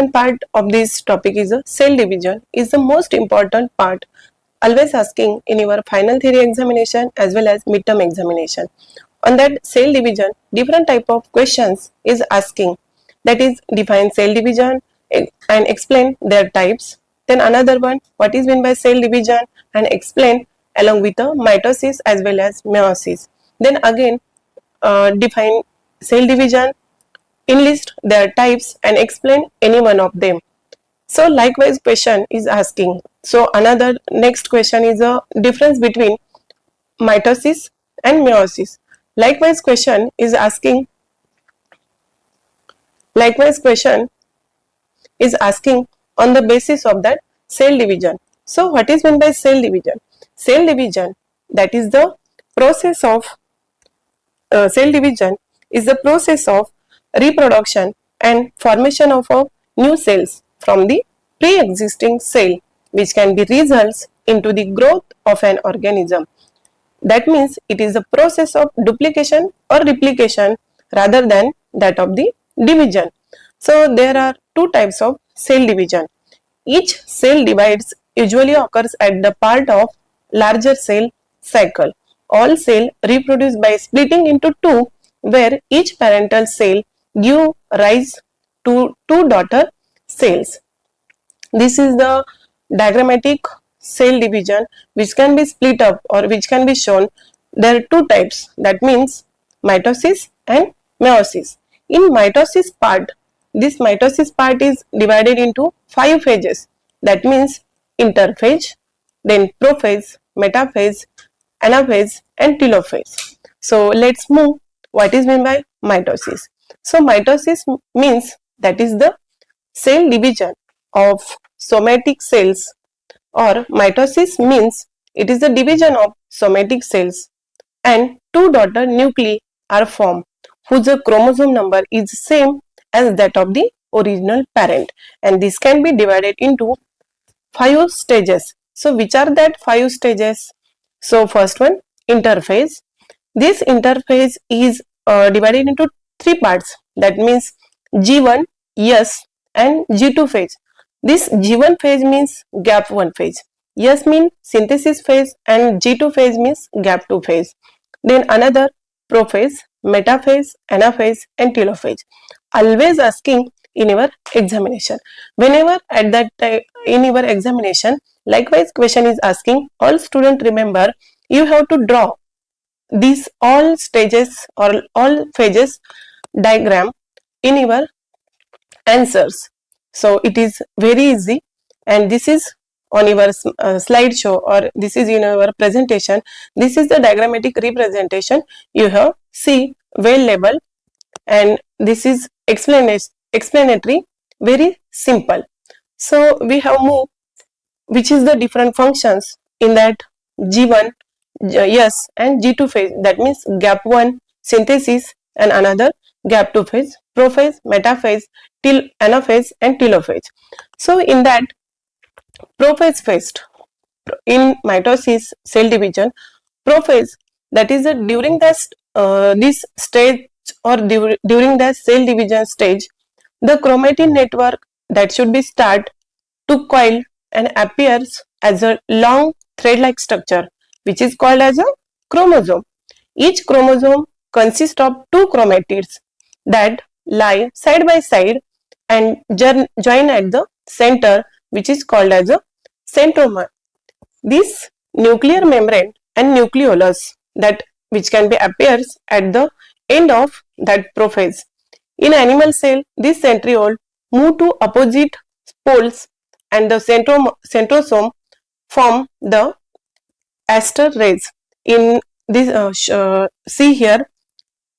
second part of this topic is cell division is the most important part, always asking in your final theory examination as well as midterm examination. On that cell division, different type of questions is asking, that is define cell division and explain their types. Then another one, what is meant by cell division and explain along with the mitosis as well as meiosis. Then again define cell division, enlist their types and explain any one of them. So likewise question is asking. So another next question is a difference between mitosis and meiosis. Likewise question is asking on the basis of that cell division. So what is meant by cell division? Cell division, that is the process of cell division is the process of reproduction and formation of new cells from the pre-existing cell, which can be results into the growth of an organism. That means it is the process of duplication or replication rather than that of the division. So there are two types of cell division. Each cell divides usually occurs at the part of larger cell cycle. All cells reproduce by splitting into two, where each parental cell give rise to two daughter cells. This is the diagrammatic cell division which can be split up or which can be shown. There are two types, that means mitosis and meiosis. In mitosis part, this mitosis part is divided into 5 phases, that means interphase, then prophase, metaphase, anaphase and telophase. So let's move what is meant by mitosis. So mitosis means that is the cell division of somatic cells, or mitosis means it is the division of somatic cells and two daughter nuclei are formed whose chromosome number is same as that of the original parent, and this can be divided into 5 stages. So which are that 5 stages? So first one, interphase. This interphase is divided into 3 parts, that means G1, S and G2 phase. This G1 phase means gap 1 phase, S means synthesis phase and G2 phase means gap 2 phase. Then another prophase, metaphase, anaphase and telophase. Always asking in your examination. Whenever at that time in your examination, likewise question is asking, all students remember you have to draw these all stages or all phases diagram in your answers. So it is very easy, and this is on your slideshow or this is in your presentation. This is the diagrammatic representation. You have see well labeled, and this is explanatory, very simple. So we have moved which is the different functions in that G1, S and G2 phase, that means gap 1 synthesis and another gap 2 phase, prophase, metaphase, anaphase and telophase. So in that prophase phase, in mitosis cell division, prophase, that is during this stage or during the cell division stage, the chromatin network that should be start to coil and appears as a long thread-like structure which is called as a chromosome. Each chromosome consists of 2 chromatids that lie side by side and join at the center, which is called as a centromere. This nuclear membrane and nucleolus that which can be appears at the end of that prophase. In animal cell, this centriole move to opposite poles and the centrosome form the aster rays. In this see here,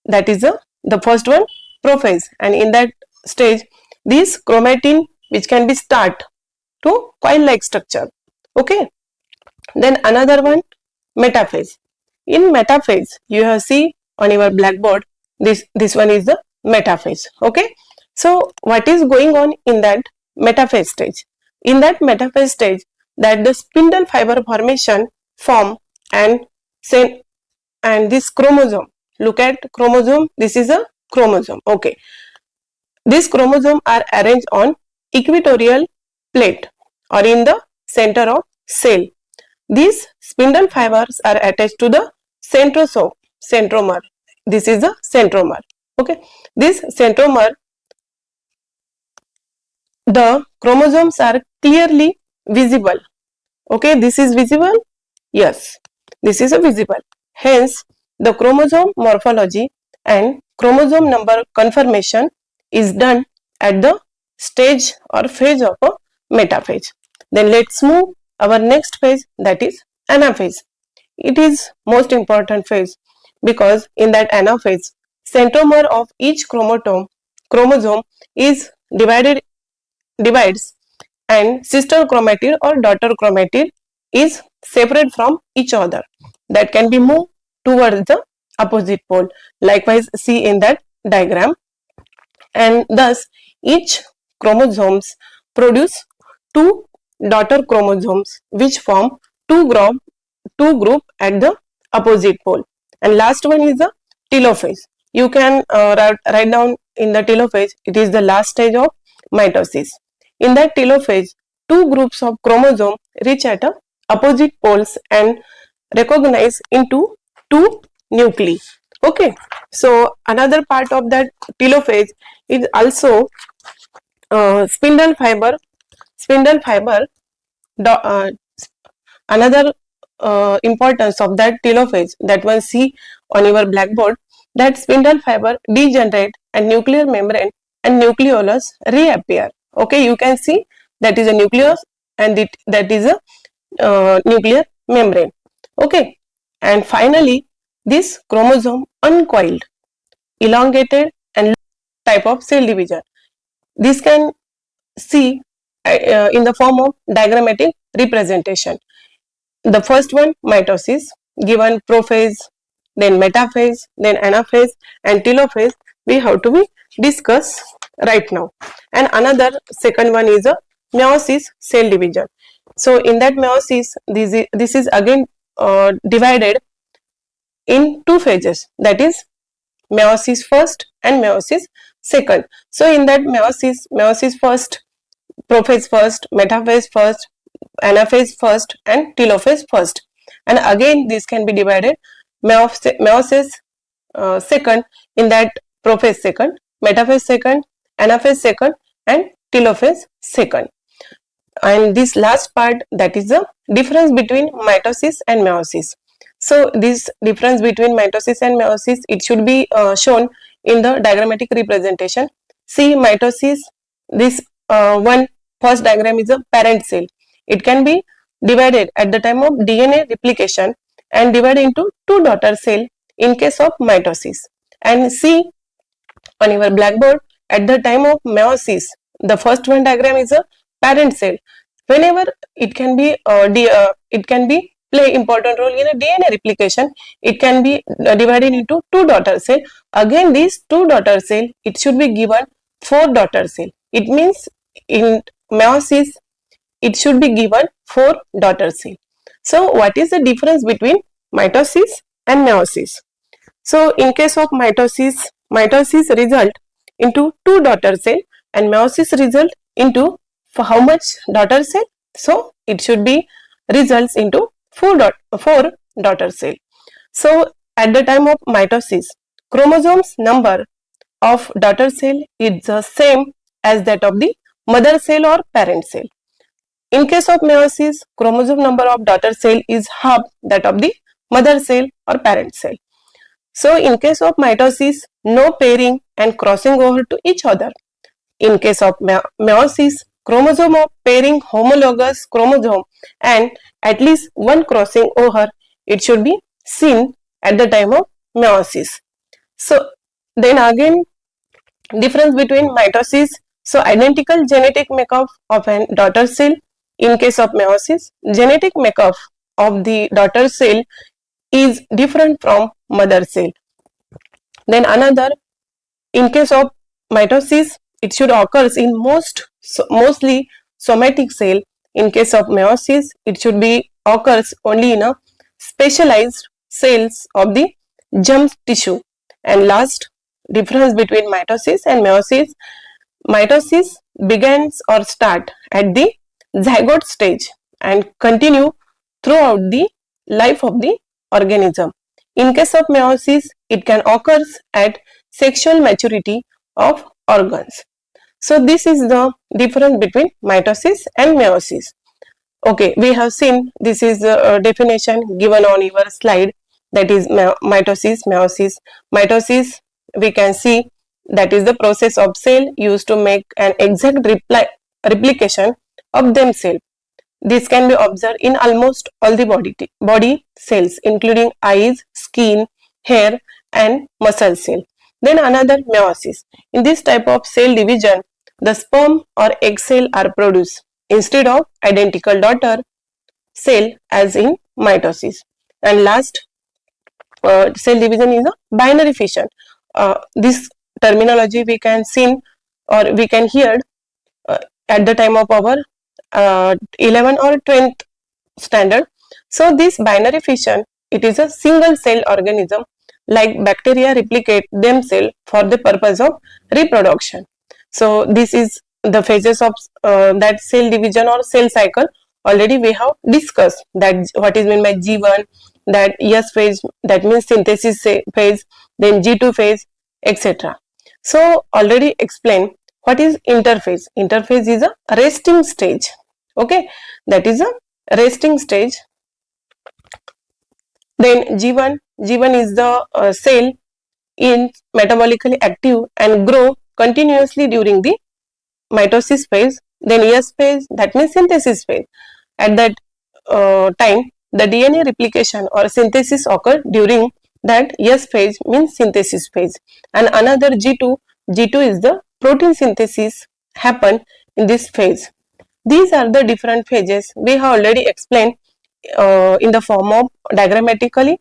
that is the first one, prophase, and in that stage this chromatin which can be start to coil like structure. Okay, then another one, metaphase. In metaphase, you have see on your blackboard, this one is the metaphase. Okay, so what is going on in that metaphase stage? In that metaphase stage, that the spindle fiber formation form and this chromosome, look at chromosome, this is a chromosome. Okay, these chromosomes are arranged on equatorial plate or in the center of cell. These spindle fibers are attached to the centromer. This is the centromer. Okay, this centromer, the chromosomes are clearly visible. Okay, this is visible. Yes, this is a visible. Hence, the chromosome morphology and chromosome number confirmation is done at the stage or phase of a metaphase. Then let's move our next phase, that is anaphase. It is most important phase because in that anaphase, centromer of each chromosome is divides and sister chromatid or daughter chromatid is separate from each other, that can be moved towards the opposite pole. Likewise, see in that diagram, and thus each chromosomes produce two daughter chromosomes which form two group at the opposite pole. And last one is the telophase. You can write down in the telophase, it is the last stage of mitosis. In that telophase, two groups of chromosome reach at opposite poles and recognize into two nuclei. Okay, so another part of that telophase is also spindle fiber. Another importance of that telophase, that one see on your blackboard, that spindle fiber degenerate and nuclear membrane and nucleolus reappear. Okay, you can see that is a nucleus and that is a nuclear membrane. Okay, and finally this chromosome uncoiled, elongated and type of cell division. This can see in the form of diagrammatic representation. The first one, mitosis, given prophase, then metaphase, then anaphase and telophase, we have to be discuss right now. And another second one is a meiosis, cell division. So in that meiosis, this is again divided in two phases, that is meiosis first and meiosis second. So in that meiosis first, prophase first, metaphase first, anaphase first and telophase first, and again this can be divided meiosis second, in that prophase second, metaphase second, anaphase second and telophase second. And this last part, that is the difference between mitosis and meiosis. So this difference between mitosis and meiosis, it should be shown in the diagrammatic representation. See mitosis, this one first diagram is a parent cell. It can be divided at the time of DNA replication and divided into two daughter cell in case of mitosis. And see on your blackboard, at the time of meiosis, the first one diagram is a parent cell. Whenever it can be play important role in a DNA replication, it can be divided into two daughter cell. Again, these two daughter cell, it should be given four daughter cell. It means in meiosis, it should be given four daughter cell. So what is the difference between mitosis and meiosis? So in case of mitosis result into two daughter cell and meiosis result into for how much daughter cell? So it should be results into four daughter cell. So at the time of mitosis, chromosomes number of daughter cell is the same as that of the mother cell or parent cell. In case of meiosis, chromosome number of daughter cell is half that of the mother cell or parent cell. So in case of mitosis, no pairing and crossing over to each other. In case of meiosis, chromosome of pairing homologous chromosome and at least one crossing over, it should be seen at the time of meiosis. So then again, difference between mitosis, so identical genetic makeup of a daughter cell. In case of meiosis, genetic makeup of the daughter cell is different from mother cell. Then another, in case of mitosis, it should occurs in mostly somatic cell. In case of meiosis, it should be occurs only in a specialized cells of the germ tissue. And last difference between mitosis and meiosis, mitosis begins or start at the zygote stage and continue throughout the life of the organism. In case of meiosis, it can occur at sexual maturity of organs. So this is the difference between mitosis and meiosis. Okay, we have seen this is a definition given on your slide, that is mitosis, meiosis. Mitosis, we can see, that is the process of cell used to make an exact replication of themselves. This can be observed in almost all the body cells, including eyes, skin, hair, and muscle cell. Then another meiosis. In this type of cell division, the sperm or egg cell are produced instead of identical daughter cell as in mitosis. And last, cell division is a binary fission. This terminology we can see or we can hear at the time of our 11 or 12th standard. So this binary fission, it is a single cell organism, like bacteria replicate themselves for the purpose of reproduction. So this is the phases of that cell division or cell cycle. Already we have discussed that what is meant by G1, that S phase, that means synthesis phase, then G2 phase, etc. So already explained what is interphase. Interphase is a resting stage. Okay, that is a resting stage. Then G1 is the cell in metabolically active and grow continuously during the mitosis phase. Then S phase, that means synthesis phase. At that time, the DNA replication or synthesis occur during that S phase, means synthesis phase. And another G2 is the protein synthesis happen in this phase. These are the different phases we have already explained in the form of diagrammatically